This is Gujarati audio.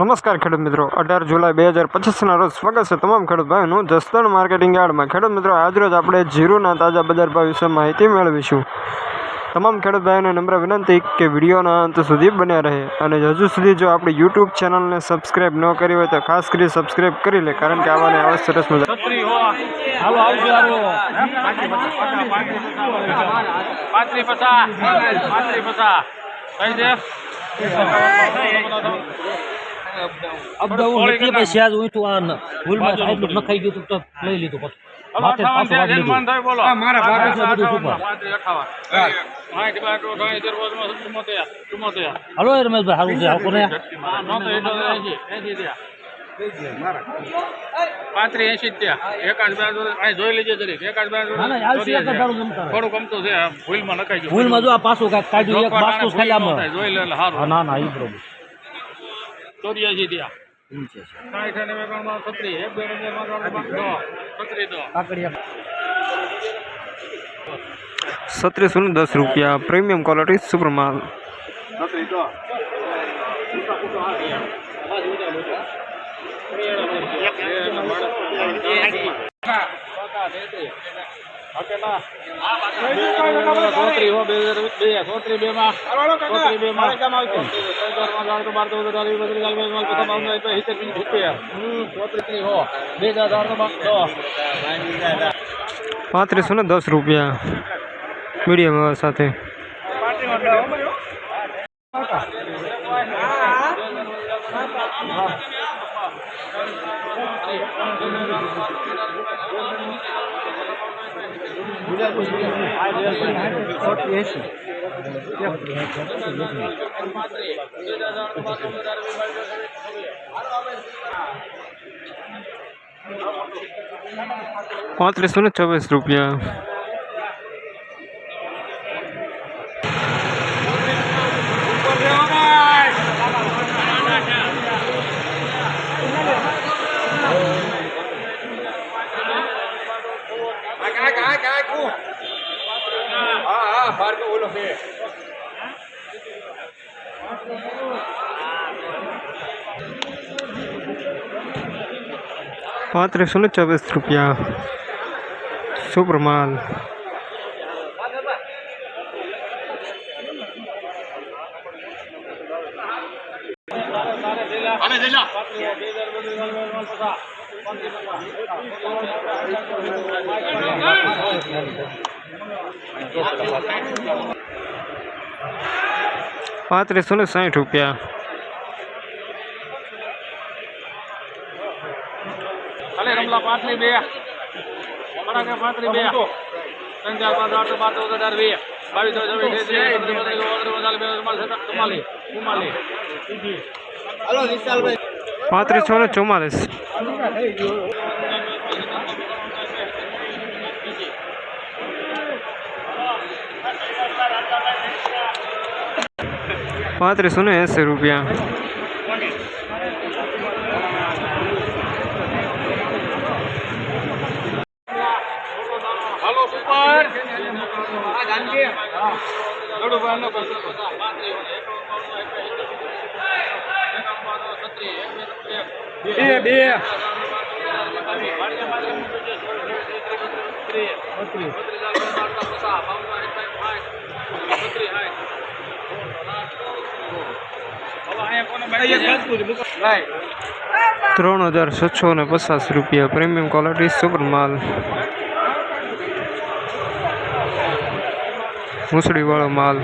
નમસ્કાર ખેડૂત મિત્રો, 18 જુલાઈ 2025ના રોજ સ્વાગત છે તમામ ખેડૂત ભાઈઓનું જસદણ માર્કેટિંગ યાર્ડમાં। ખેડૂત મિત્રો, આજરોજ આપણે જીરુના તાજા બજાર ભાવ વિશે માહિતી મેળવીશું। તમામ ખેડૂત ભાઈઓને નમ્ર વિનંતી કે વિડીયોના અંત સુધી બન્યા રહે અને હજુ સુધી જો આપણી યુટ્યુબ ચેનલને સબસ્ક્રાઇબ ન કરી હોય તો ખાસ કરી સબસ્ક્રાઇબ કરી લે, કારણ કે આવાને આવા સરસ મજા અપડાઉન નથી પછી આજ હું તો આ ભૂલમાં આટલું નખાઈ ગયું તો લઈ લીધું પછી માથે પાછો વાગ લીધું મારા ભાગ છે બધું સુપર હાલો રમેશભાઈ હારું છે આકો ને ભૂલમાં જો આ પાછું કાઢ્યું એક બાસ્કુસ ખાલી આમાં ના ના એ બરોબર 84 दिया 3710 रुपया प्रीमियम क्वालिटी सुपर माल। ₹3510 मीडियम साथे ₹3524 ₹3524 सुपर माल। ₹3560 रमला पाटली बे बड़ा के पाटली बे 3 4 5 8 12 14 हेलो विशाल भाई 3544 ₹3580 हेलो सुपर आ जान के लडू भाई नो बे ₹3750 प्रीमियम क्वालिटी सुपर माल। मूसड़ी वाला माल।